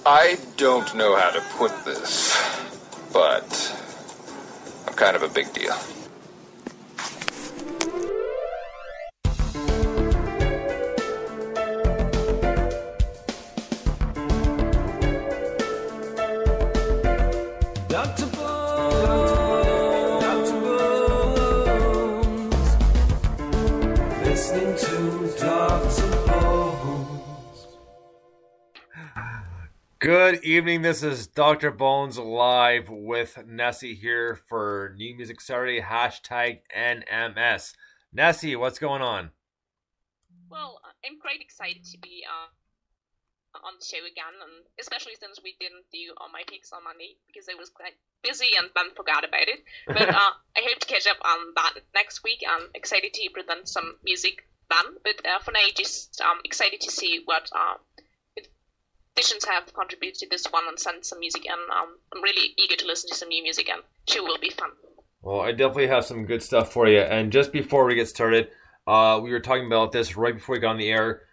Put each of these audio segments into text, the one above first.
I don't know how to put this, but I'm kind of a big deal. Dr. Bones, listening to Dr. Bones. Good evening, this is Dr. Bones live with Nessie here for New Music Saturday, hashtag NMS. Nessie, what's going on? Well, I'm quite excited to be on the show again, and especially since we didn't do all my picks on Monday because I was quite busy and then forgot about it. But I hope to catch up on that next week. I'm excited to present some music then, but for now, just excited to see what musicians have contributed to this one and send some music, and I'm really eager to listen to some new music, and sure will be fun. Well, I definitely have some good stuff for you. And just before we get started, we were talking about this right before we got on the air.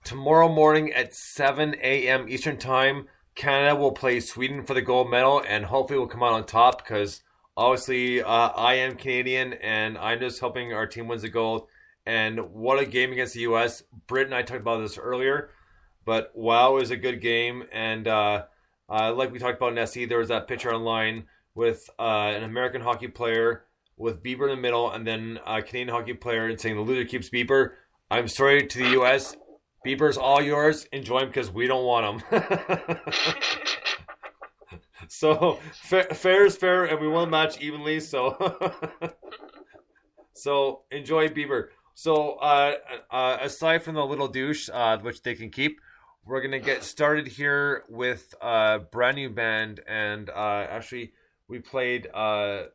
Tomorrow morning at 7 a.m. Eastern Time, Canada will play Sweden for the gold medal, and hopefully we'll come out on top because obviously I am Canadian and I'm just hoping our team wins the gold. And what a game against the U.S. Britt and I talked about this earlier, but wow, it was a good game. And like we talked about, Nessie, there was that picture online with an American hockey player with Bieber in the middle and then a Canadian hockey player and saying the loser keeps Bieber. I'm sorry to the U.S., Bieber's all yours. Enjoy him because we don't want him. So fair is fair, and we won the match evenly. So so enjoy Bieber. So aside from the little douche, which they can keep, we're gonna get started here with a brand new band. And actually, we played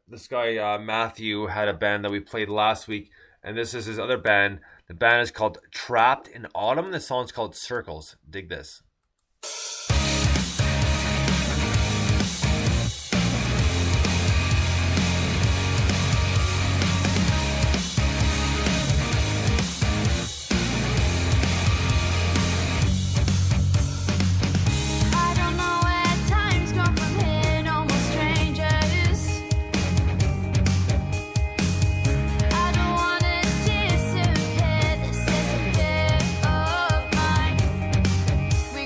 this guy Matthew had a band that we played last week, and this is his other band. The band is called Trapped in Autumn. The song's called Circles. Dig this. We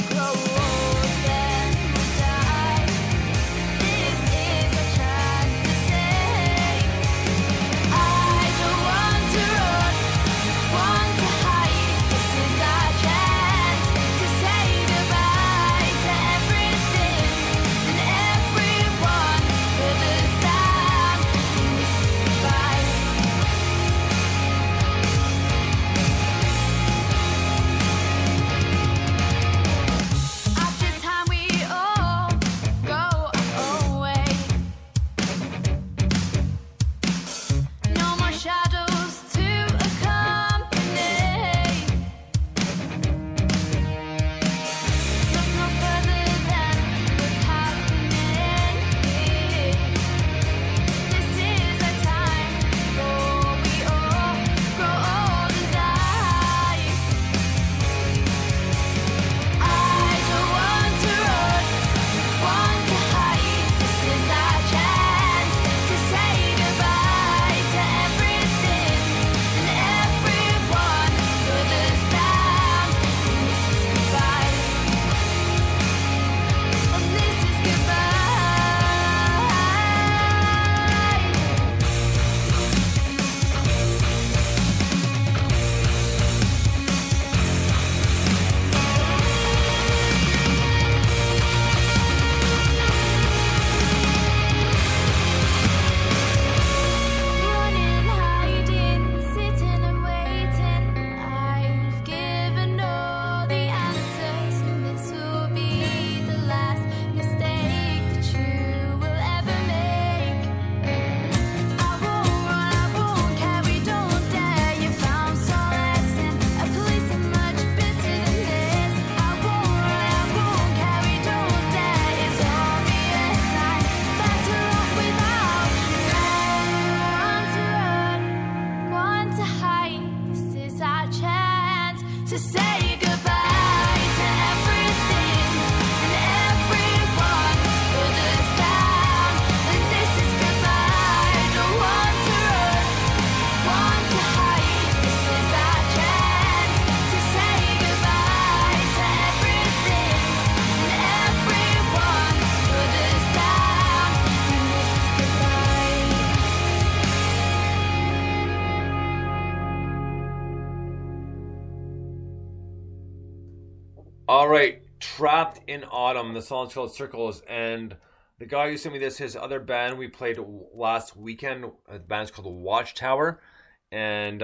All right, Trapped in Autumn. The song's called Circles, and the guy who sent me this, his other band we played last weekend. The band's called Watchtower, and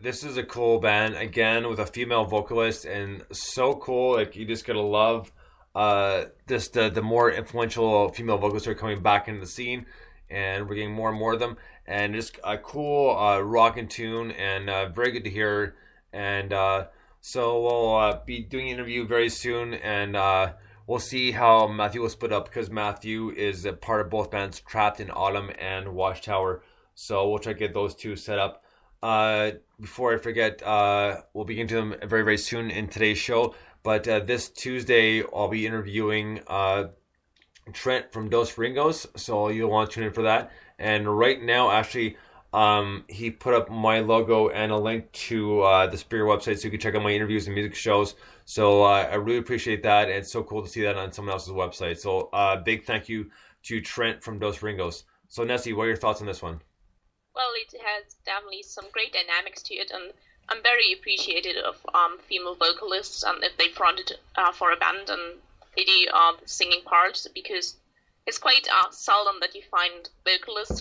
this is a cool band again with a female vocalist, and so cool. Like you just gotta love this the more influential female vocalists are coming back into the scene, and we're getting more and more of them, and just a cool rockin' tune, and very good to hear, and. So we'll be doing an interview very soon, and we'll see how Matthew will split up, because Matthew is a part of both bands, Trapped in Autumn and Watchtower. So we'll try to get those two set up. Before I forget, we'll be getting to them very, very soon in today's show. But this Tuesday, I'll be interviewing Trent from Dos Ringos, so you'll want to tune in for that. And right now, actually... he put up my logo and a link to the Spreaker website, so you can check out my interviews and music shows. So I really appreciate that, and it's so cool to see that on someone else's website. So big thank you to Trent from Dos Ringos. So Nessie, what are your thoughts on this one? Well, it has definitely some great dynamics to it, and I'm very appreciative of female vocalists, and if they fronted for a band and they do singing parts, because it's quite seldom that you find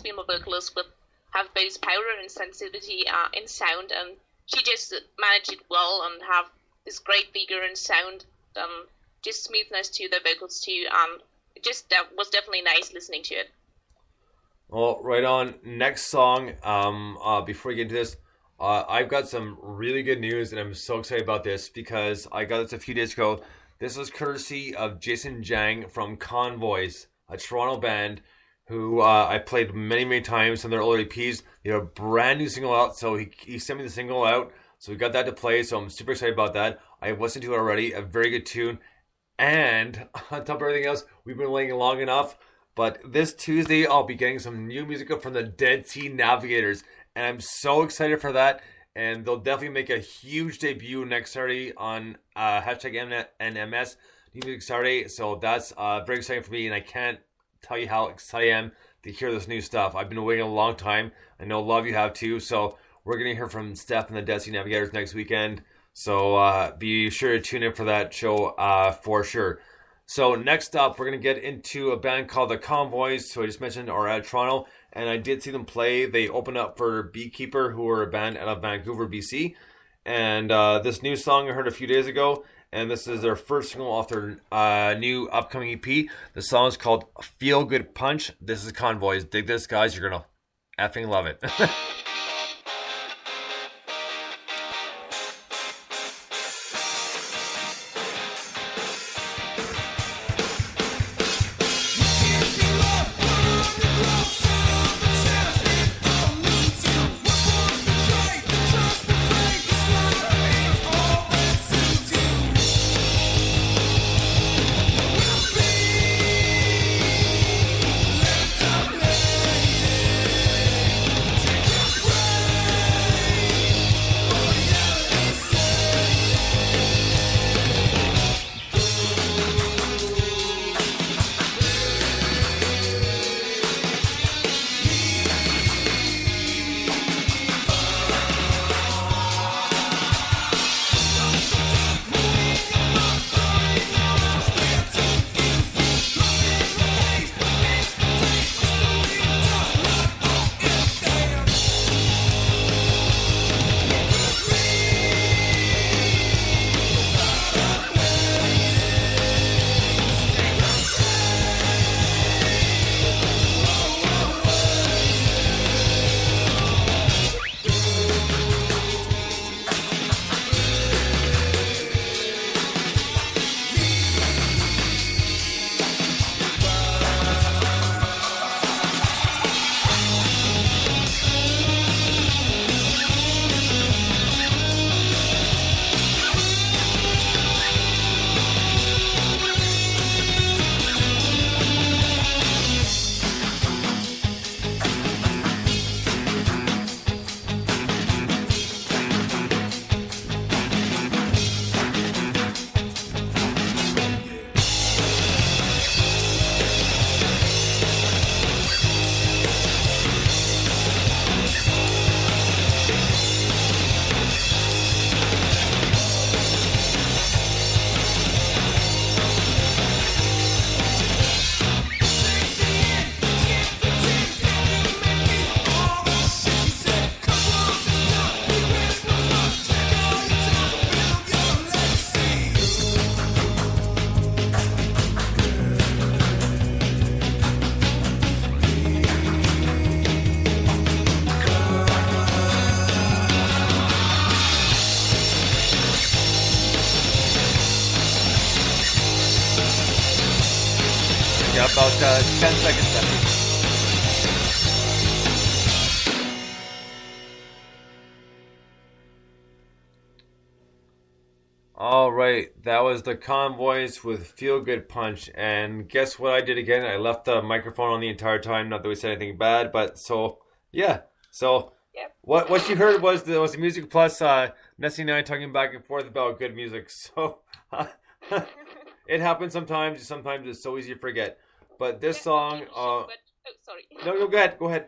female vocalists with have both power and sensitivity in sound, and she just managed it well and have this great vigor and sound, just smoothness to the vocals too. It just was definitely nice listening to it. Well, right on. Next song. Before we get into this, I've got some really good news, and I'm so excited about this because I got this a few days ago. This was courtesy of Jason Jang from Convoys, a Toronto band who I played many, many times on their older EPs. They have a brand new single out, so he sent me the single out. So we got that to play, so I'm super excited about that. I have listened to it already, a very good tune. And on top of everything else, we've been waiting long enough. But this Tuesday, I'll be getting some new music from the Dead Sea Navigators. And I'm so excited for that. And they'll definitely make a huge debut next Saturday on hashtag NMS New Music Saturday. So that's very exciting for me, and I can't tell you how excited I am to hear this new stuff. I've been waiting a long time. I know a lot of you have too. So we're going to hear from Steph and the Dead Sea Navigators next weekend. So be sure to tune in for that show for sure. So next up, we're going to get into a band called the Convoys, who I just mentioned are at Toronto. And I did see them play. They opened up for Beekeeper, who are a band out of Vancouver, BC. And this new song I heard a few days ago. And this is their first single off their new upcoming EP. The song is called Feel Good Punch. This is Convoys. Dig this, guys. You're going to effing love it. Yeah, about 10 seconds left. All right, that was the Convoys with Feel Good Punch. And guess what I did again? I left the microphone on the entire time. Not that we said anything bad, but so, yeah. So, Yep. what you heard was the Music Plus, Nessie and I talking back and forth about good music. So, it happens sometimes. Sometimes it's so easy to forget. But this song, sorry. No, go ahead. Go ahead.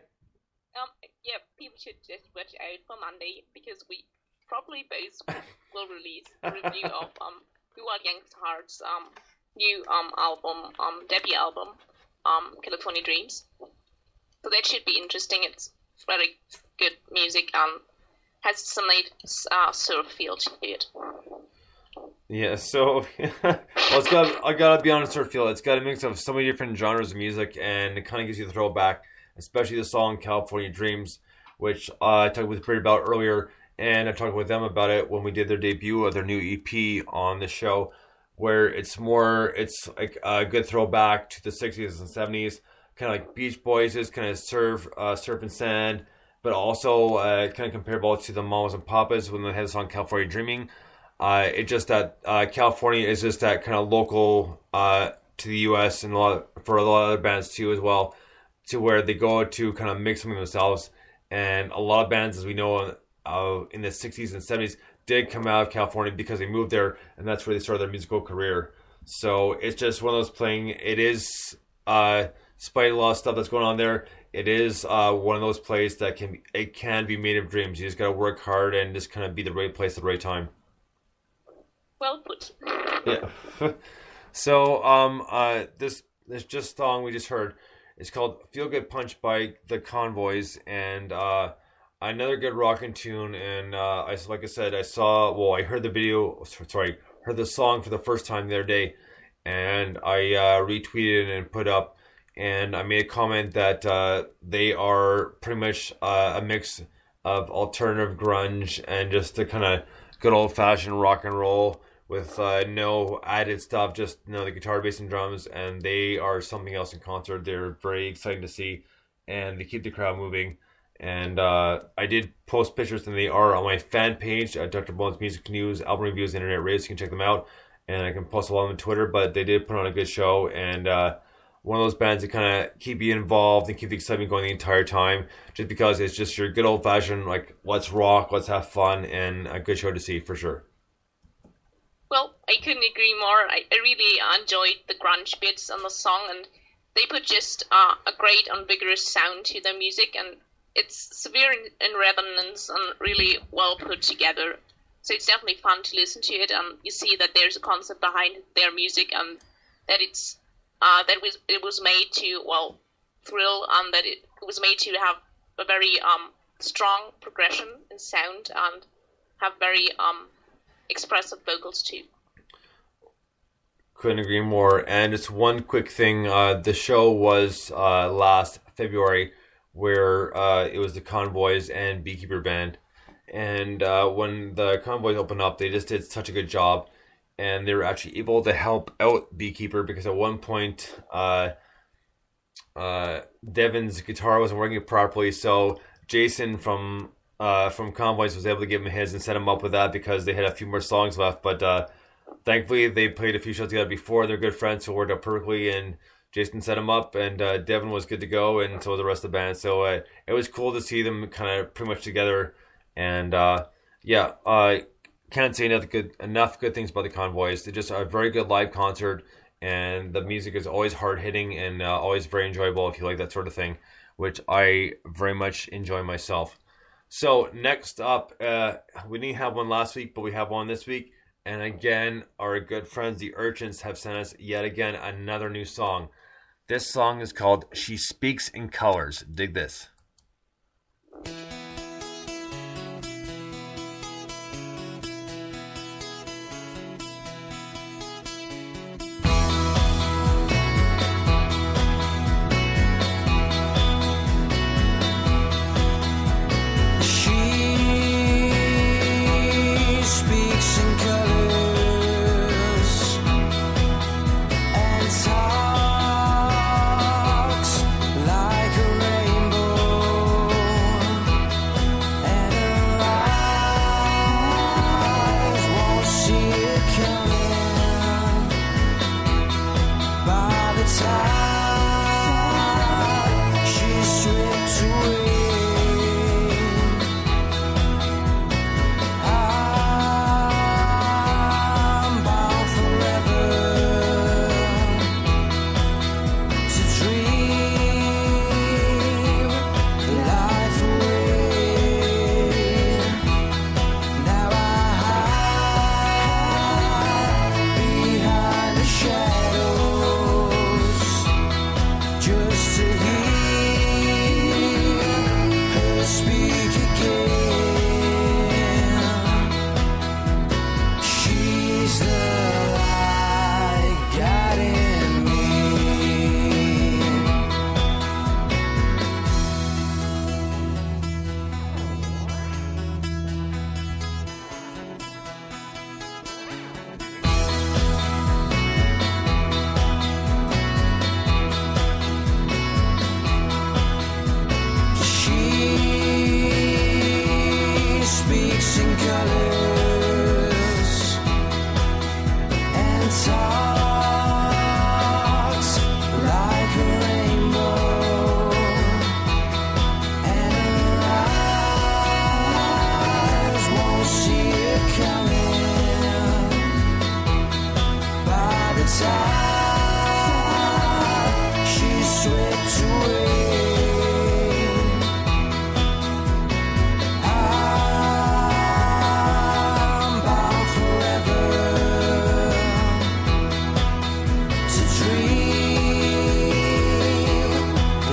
Yeah, people should just watch out for Monday because we probably both will release a review of Who Are Young's Heart's new album, debut album, California Dreams. So that should be interesting. It's very good music and has some nice surf feel to it. Yeah, so I gotta be honest, surf feel. It's got a mix of so many different genres of music, and it kind of gives you the throwback, especially the song "California Dreams," which I talked with Brit about earlier, and I talked with them about it when we did their debut of their new EP on the show, where it's like a good throwback to the 60s and 70s, kind of like Beach Boys' kind of surf and sand, but also kind of comparable to the Mamas and Papas when they had the song "California Dreaming." It just that California is just that kind of local to the U.S. and for a lot of other bands too as well, to where they go to kind of make something themselves. And a lot of bands, as we know, in the 60s and 70s did come out of California because they moved there, and that's where they started their musical career. So it's just one of those playing. It is, despite a lot of stuff that's going on there, it is one of those places that can be made of dreams. You just got to work hard and just kind of be the right place at the right time. Well put. Yeah. So this just song we just heard is called "Feel Good Punch" by the Convoys, and another good rockin' tune. And I heard the video. Sorry, heard the song for the first time the other day, and I retweeted it and put up, and I made a comment that they are pretty much a mix of alternative grunge and just the kind of good old fashioned rock and roll with no added stuff, just the guitar, bass, and drums, and they are something else in concert. They're very exciting to see, and they keep the crowd moving. And I did post pictures, and they are on my fan page, Dr. Bones Music News, album reviews, internet raids. You can check them out, and I can post a lot on Twitter. But they did put on a good show, and one of those bands that kind of keep you involved and keep the excitement going the entire time, just because it's just your good old fashioned like let's rock, let's have fun, and a good show to see for sure. Well, I couldn't agree more. I really enjoyed the grunge bits on the song, and they put just a great and vigorous sound to their music, and it's severe in resonance and really well put together. So it's definitely fun to listen to it, and you see that there's a concept behind their music, and that it was made to thrill, and that it was made to have a very strong progression in sound and have very expressive vocals too. Couldn't agree more. And just one quick thing, the show was last February, where it was the Convoys and Beekeeper Band, and when the Convoys opened up, they just did such a good job, and they were actually able to help out Beekeeper, because at one point Devin's guitar wasn't working properly, so Jason from Convoys was able to give him his and set him up with that, because they had a few more songs left. But thankfully they played a few shows together before. They're good friends, so it worked out perfectly, and Jason set him up, and Devin was good to go, and so was the rest of the band. So it was cool to see them kind of pretty much together. And I can't say enough good things about the Convoys. They're just a very good live concert, and the music is always hard hitting and always very enjoyable if you like that sort of thing, which I very much enjoy myself. So next up, we didn't have one last week, but we have one this week. And again, our good friends, the Urchins, have sent us yet again another new song. This song is called "She Speaks in Colors." Dig this. time she swept away. I'm bound forever to dream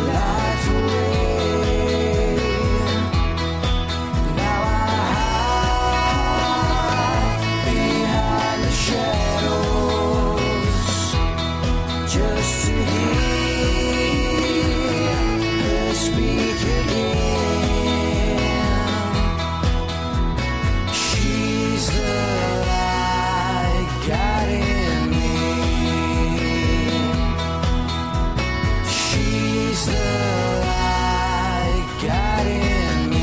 life away. Now I hide behind the shadows just to hear her speak again. She's the light guiding me. She's the light guiding me.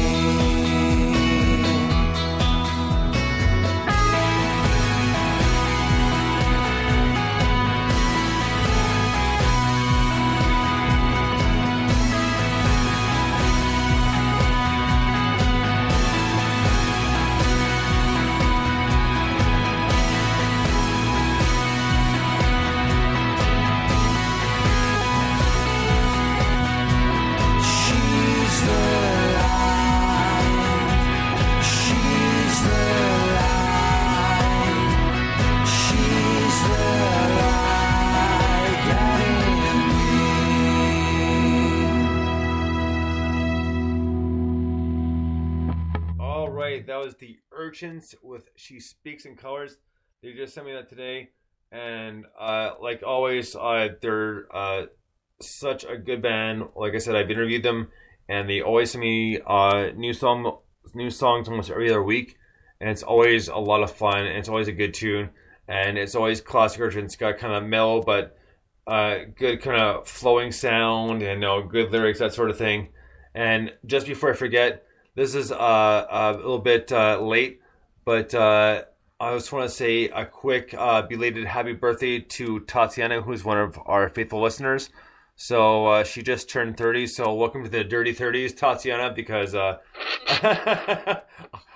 She's the light. She's the light. She's the light guiding me. All right, that was the Urchins with "She Speaks in Colors." They just sent me that today, and like always, they're such a good band. Like I said, I've interviewed them, and they always send me new songs almost every other week, and it's always a lot of fun. And it's always a good tune, and it's always classic Urchins. It's got kind of mellow but good kind of flowing sound, and good lyrics, that sort of thing. And just before I forget, this is a little bit late, but I just want to say a quick belated happy birthday to Tatiana, who's one of our faithful listeners. So she just turned 30, so welcome to the dirty 30s, Tatiana, because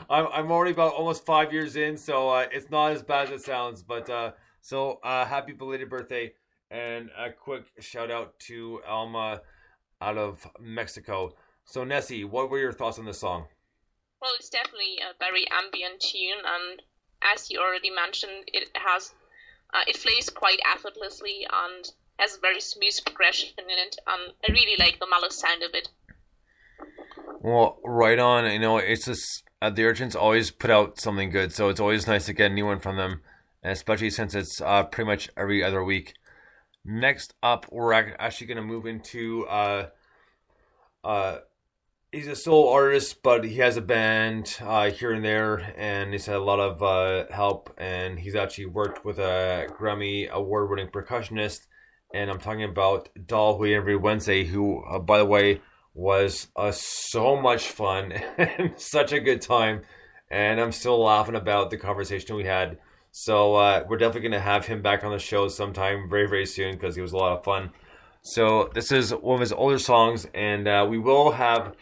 I'm already about almost 5 years in, so it's not as bad as it sounds. But so happy belated birthday, and a quick shout out to Alma out of Mexico. So Nessie, what were your thoughts on this song? Well, it's definitely a very ambient tune, and as you already mentioned, it plays quite effortlessly and has a very smooth progression in it. I really like the mellow sound of it. Well, right on. It's just the Urchins always put out something good, so it's always nice to get a new one from them, and especially since it's pretty much every other week. Next up, we're actually going to move into he's a solo artist, but he has a band here and there, and he's had a lot of help, and he's actually worked with a Grammy award-winning percussionist, and I'm talking about Doll, who we interviewed Wednesday, who, by the way, was so much fun and such a good time, and I'm still laughing about the conversation we had. So we're definitely going to have him back on the show sometime very, very soon, because he was a lot of fun. So this is one of his older songs, and we will have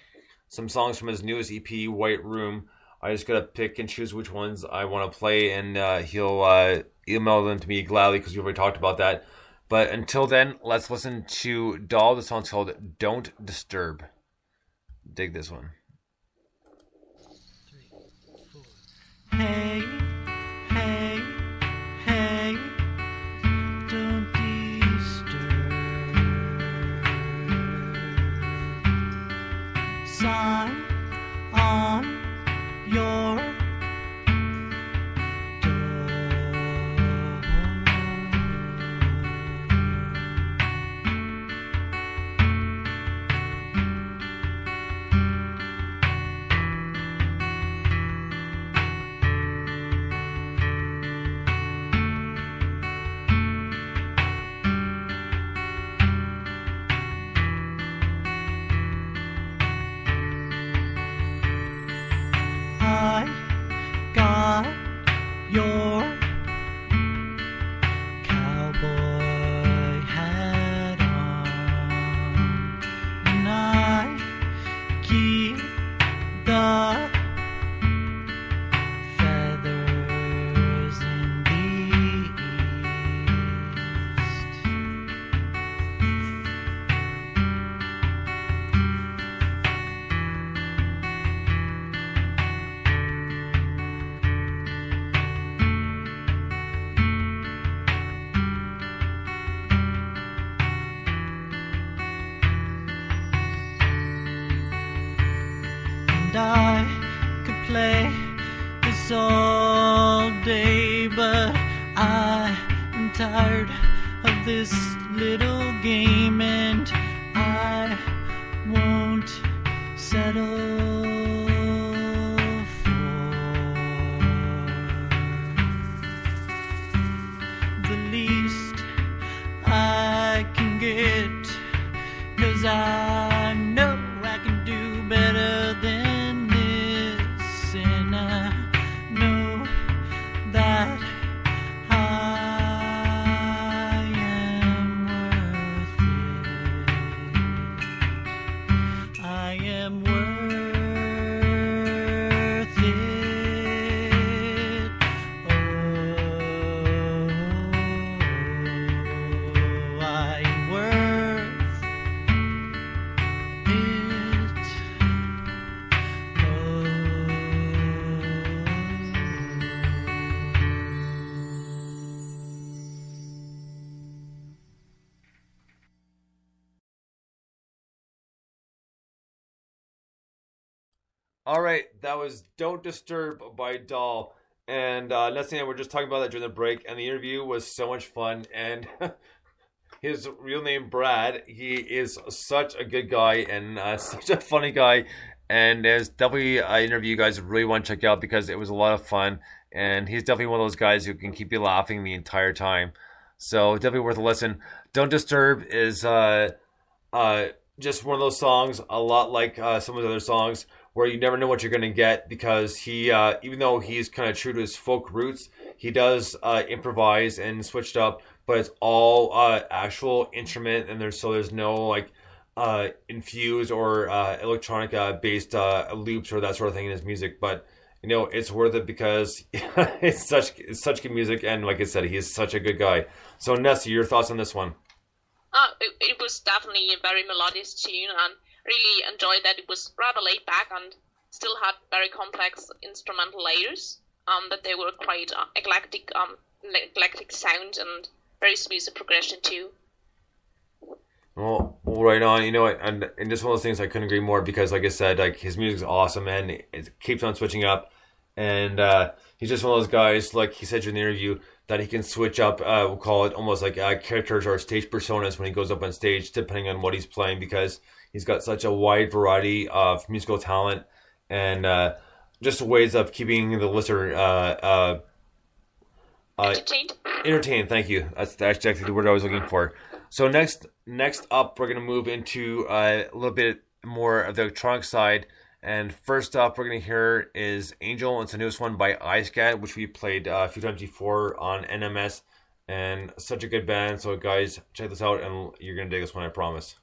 some songs from his newest EP, White Room. I just gotta pick and choose which ones I want to play, and he'll email them to me gladly, because we already talked about that. But until then, let's listen to Doll. The song's called Don't Disturb. Dig this one. 3, 4. Hey, hey, hey, don't disturb. Sign on your And I could play this all day, but I am tired of this little game, and I won't settle for the least I can get, 'cause I know I can do better than this, and I know that I am worth it. I am worth it. Oh, I am worth it. All right, that was "Don't Disturb" by Doll, and next thing we're just talking about that during the break, and the interview was so much fun. And his real name Brad, he is such a good guy and such a funny guy, and it's definitely an interview you guys really want to check out because it was a lot of fun, and he's definitely one of those guys who can keep you laughing the entire time. So definitely worth a listen. "Don't Disturb" is just one of those songs, a lot like some of the other songs, where you never know what you're going to get because he, even though he's kind of true to his folk roots, he does improvise and switch it up, but it's all actual instrument, and there's no like infused or electronic based loops or that sort of thing in his music. But you know, it's worth it because it's such good music, and like I said, he's such a good guy. So Nessie, your thoughts on this one? It was definitely a very melodious tune, and really enjoyed that it was rather laid back and still had very complex instrumental layers. That they were quite eclectic sound and very smooth progression too. Well, right on. You know, and just one of those things I couldn't agree more because, like I said, like his music's awesome and it keeps on switching up, and he's just one of those guys, like he said during the interview, that he can switch up. We'll call it almost like characters or stage personas when he goes up on stage, depending on what he's playing, because he's got such a wide variety of musical talent and just ways of keeping the listener entertained. Thank you. That's exactly the word I was looking for. So next up, we're going to move into a little bit more of the electronic side. And first up, we're going to hear is Angel. It's the newest one by iScat, which we played a few times before on NMS. And such a good band. So guys, check this out and you're going to dig this one, I promise.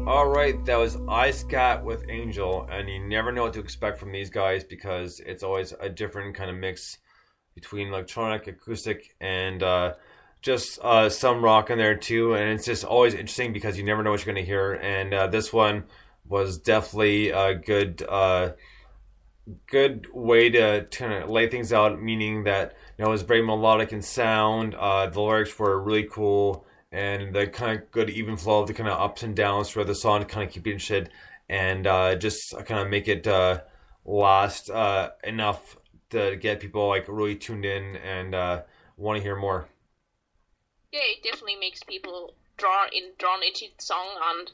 Alright, that was I Scat with Angel, and you never know what to expect from these guys because it's always a different kind of mix between electronic, acoustic, and just some rock in there too. And it's just always interesting because you never know what you're going to hear. And this one was definitely a good way to kind of lay things out, meaning that it was very melodic in sound. The lyrics were really cool, and the kind of good even flow of the kind of ups and downs throughout the song to kind of keep it interested and just kind of make it last enough to get people really tuned in and want to hear more. Yeah, it definitely makes people drawn into the song, and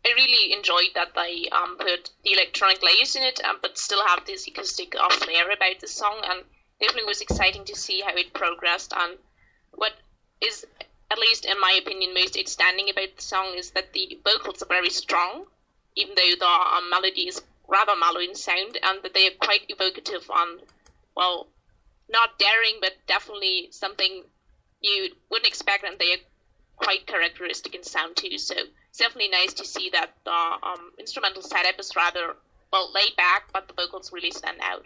I really enjoyed that they put the electronic layers in it, but still have this acoustic flair about the song, and definitely was exciting to see how it progressed. And what is, at least in my opinion, most outstanding about the song is that the vocals are very strong, even though the melody is rather mellow in sound, and that they are quite evocative and, well, not daring, but definitely something you wouldn't expect, and they are quite characteristic in sound too. So it's definitely nice to see that the instrumental setup is rather, well, laid back, but the vocals really stand out.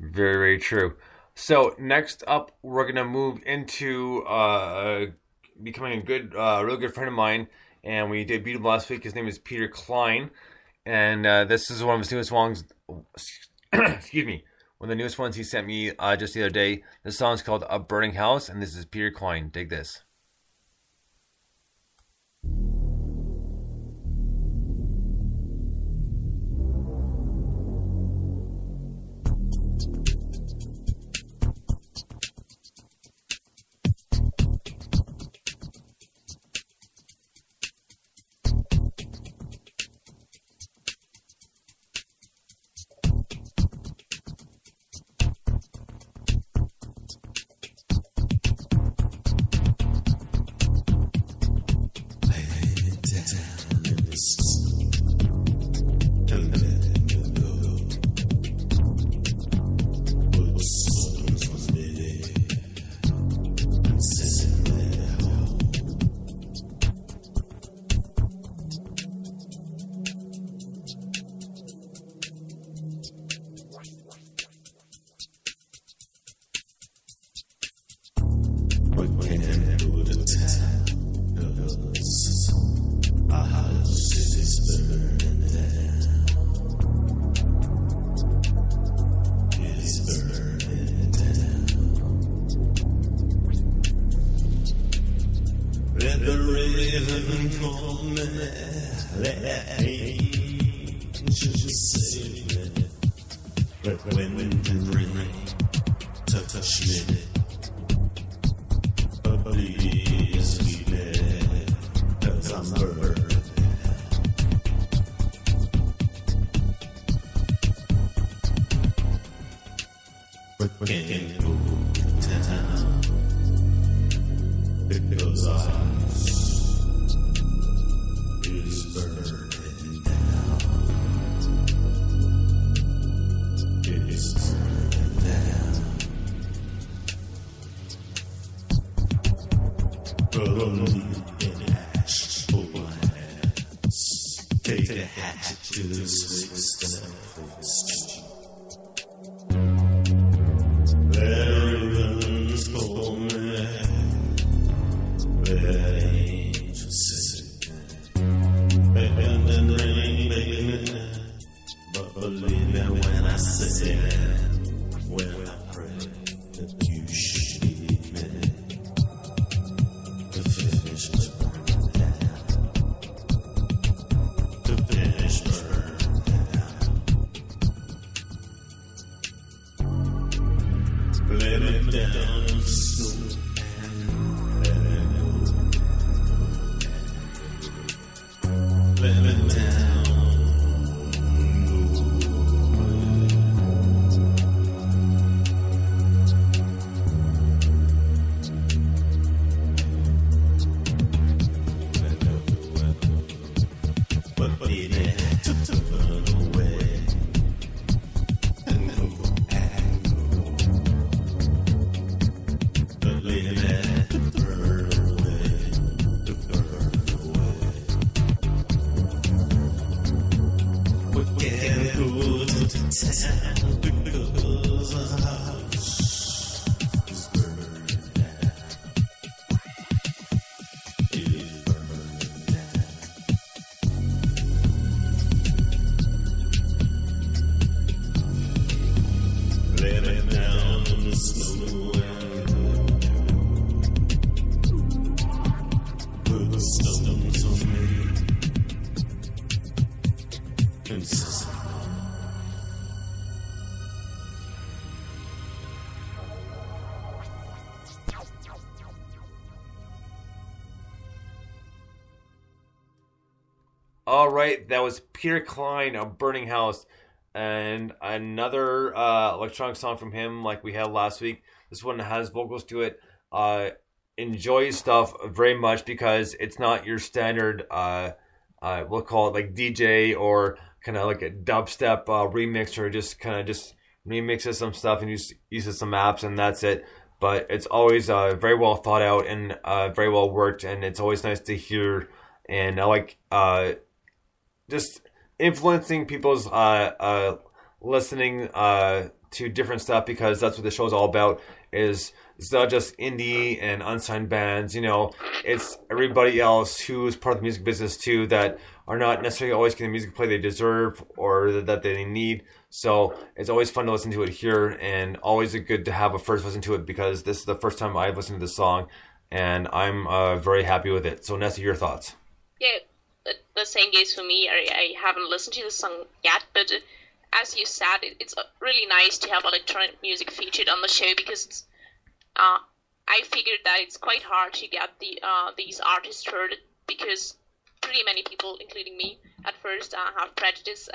Very, very true. So next up, we're gonna move into becoming a good, real good friend of mine, and we debuted him last week. His name is Peter Klein, and this is one of his newest songs. Excuse me, one of the newest ones he sent me just the other day. The song's called "A Burning House," and this is Peter Klein. Dig this. Let the rhythm call me, let angels save me. But when wind and rain touch me, but please keep me, 'cause I'm burning. But can't go to town because our house is burning down. It is burning down. Burning in ash, hold my hands. Take a hatchet to the sixth surface. Ribbons for me, where angels sing, bend and ring, baby. But believe me when I say, when I pray that you should leave me to finish burning down, to finish burning down. Let it down slow and let it go. Let it down, but baby, to burn away and go. But baby, to burn away, to burn away. We can't go to town because our house is burning down. It is burning down. Let it down slow and put the stones on me. Incessantly. All right, that was Peter Klein of Burning House, and another electronic song from him, like we had last week. This one has vocals to it. Enjoy his stuff very much because it's not your standard, we'll call it like DJ or kind of like a dubstep remix, or just kind of just remixes some stuff and uses some apps and that's it. But it's always very well thought out and very well worked, and it's always nice to hear. And I like just influencing people's listening to different stuff, because that's what the show's all about. Is it's not just indie and unsigned bands, you know, it's everybody else who's part of the music business too, that are not necessarily always getting the music play they deserve or that they need. So it's always fun to listen to it here, and always good to have a first listen to it, because this is the first time I've listened to this song, and I'm very happy with it. So Nessa, your thoughts? Yeah, the same goes for me. I haven't listened to the song yet, but as you said, it's really nice to have electronic music featured on the show, because it's, I figured that it's quite hard to get these artists heard, because pretty many people, including me, at first have prejudice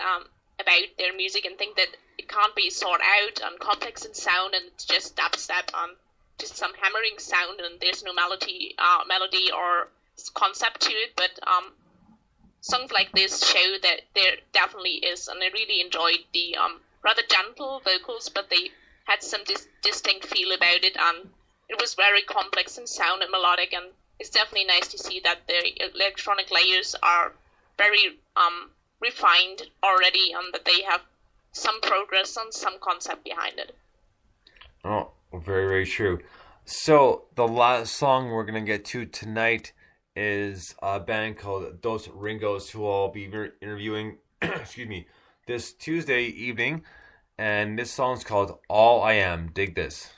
about their music and think that it can't be sought out and complex in sound, and it's just dubstep and just some hammering sound, and there's no melody or concept to it. But songs like this show that there definitely is, and I really enjoyed the rather gentle vocals, but they had some distinct feel about it, and it was very complex in sound and melodic, and it's definitely nice to see that the electronic layers are very refined already, and that they have some progress and some concept behind it. Oh, very, very true. So the last song we're going to get to tonight is a band called Dos Ringos, who I'll be interviewing excuse me, this Tuesday evening, and this song's called All I Am. Dig this.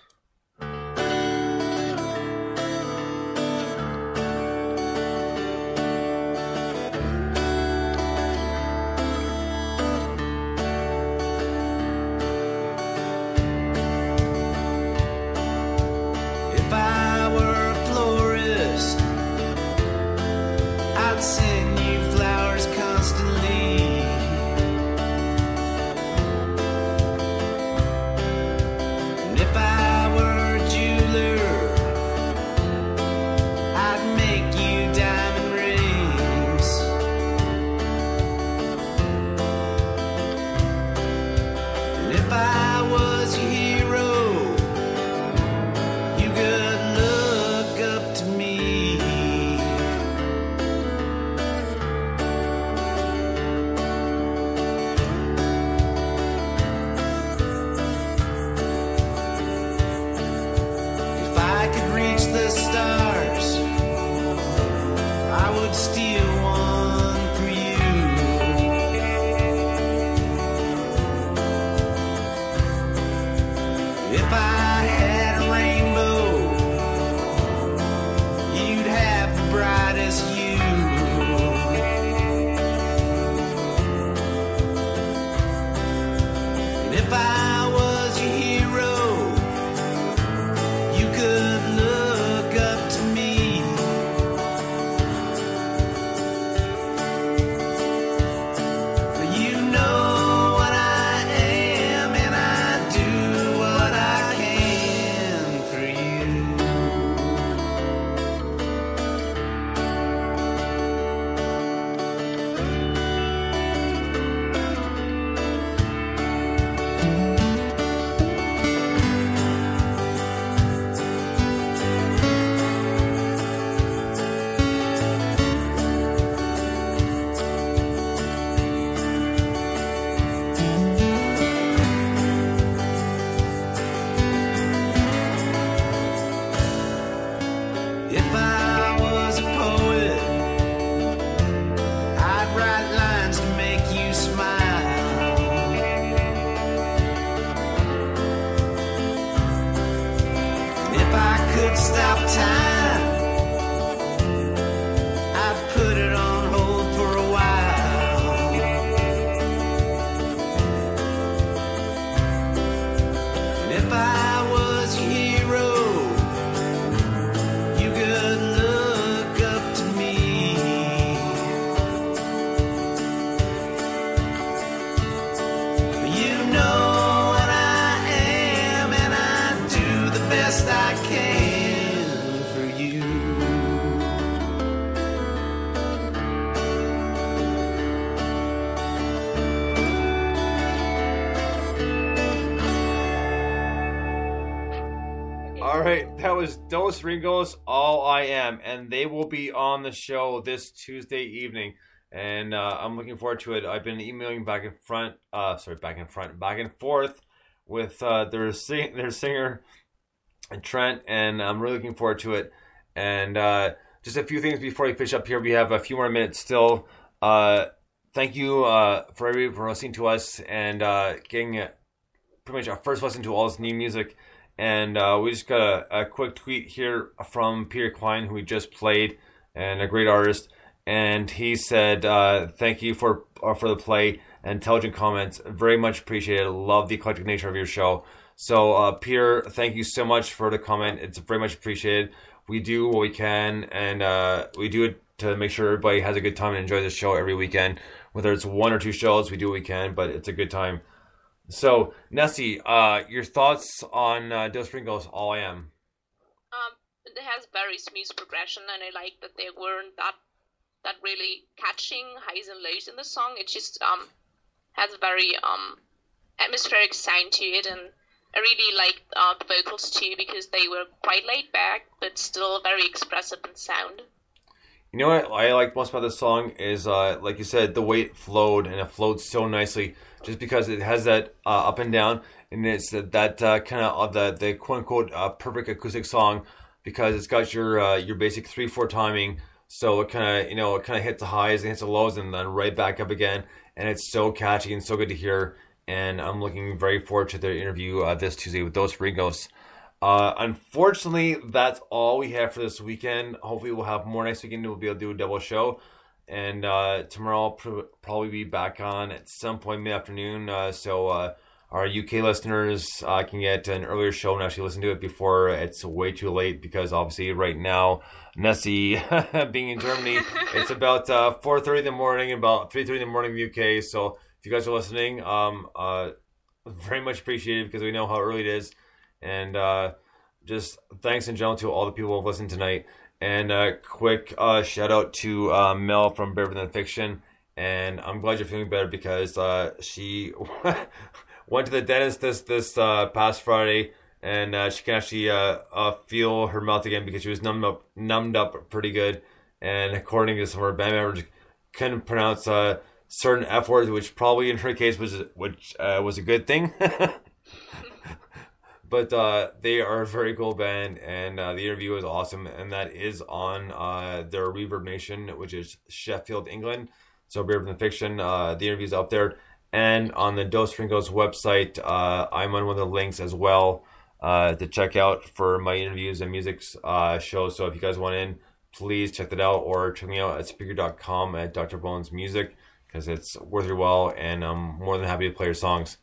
If I was a poet, I'd write lines to make you smile. And if I could stop time, I'd put it on hold for a while. And if I was your hero, you could look up to me. You know what I am, and I do the best I can for you. All right, that was Dos Ringos, All I Am, and they will be on the show this Tuesday evening, and I'm looking forward to it. I've been emailing back and forth with their singer Trent, and I'm really looking forward to it. And just a few things before we finish up here. We have a few more minutes still. Thank you for everybody for listening to us and getting pretty much our first listen to all this new music. And we just got a quick tweet here from Peter Klein, who we just played, and a great artist. And he said, "Thank you for the play and intelligent comments. Very much appreciated. Love the eclectic nature of your show." So, Peter, thank you so much for the comment. It's very much appreciated. We do what we can, and we do it to make sure everybody has a good time and enjoys the show every weekend. Whether it's one or two shows, we do what we can, but it's a good time. So, Nessie, your thoughts on Dos Ringos, All I Am? It has very smooth progression, and I like that there weren't that really catching highs and lows in the song. It just has a very atmospheric sound to it, and I really liked the vocals too, because they were quite laid back, but still very expressive in sound. You know what I like most about this song is, like you said, the way it flowed, and it flowed so nicely, just because it has that up and down, and it's that kind of the quote unquote perfect acoustic song, because it's got your basic 3/4 timing, so it kind of hits the highs and hits the lows, and then right back up again, and it's so catchy and so good to hear. And I'm looking very forward to their interview this Tuesday with Dos Ringos. Unfortunately, that's all we have for this weekend. Hopefully, we'll have more next weekend. We'll be able to do a double show. And tomorrow I'll probably be back on at some point mid-afternoon. So our UK listeners can get an earlier show and actually listen to it before it's way too late. Because obviously right now, Nessie being in Germany, it's about 4:30 in the morning, about 3:30 in the morning in the UK. So if you guys are listening, very much appreciated, because we know how early it is. And just thanks in general to all the people who have listened tonight. And a quick shout out to Mel from Better Than Fiction. And I'm glad you're feeling better, because she went to the dentist this past Friday, and she can actually feel her mouth again, because she was numbed up pretty good. And according to some of her band members, couldn't pronounce certain F words, which probably in her case was a good thing. But they are a very cool band, and the interview was awesome, and that is on their Reverb Nation, which is Sheffield, England. So Better Than Fiction, the interview's up there. And on the Dos Ringos website, I'm on one of the links as well to check out for my interviews and music shows. So if you guys want in, please check that out, or check me out at Spreaker.com at Dr. Bones Music, because it's worth your while, and I'm more than happy to play your songs.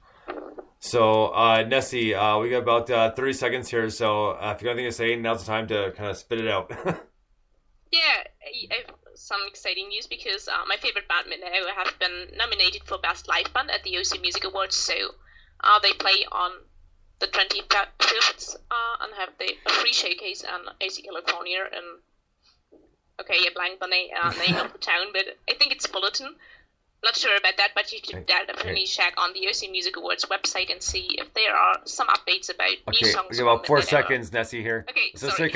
So, Nessie, we got about 30 seconds here, so if you got anything to say, now's the time to kind of spit it out. Yeah, I have some exciting news, because my favorite band now have been nominated for Best Live Band at the OC Music Awards. So they play on the 25th and have a free showcase in OC California. And okay, I blanked the name of the town, but I think it's Fullerton. Not sure about that, but you should definitely check on the OC Music Awards website and see if there are some updates about new songs. We got about 4 seconds, Nessie, here. Okay, so sorry.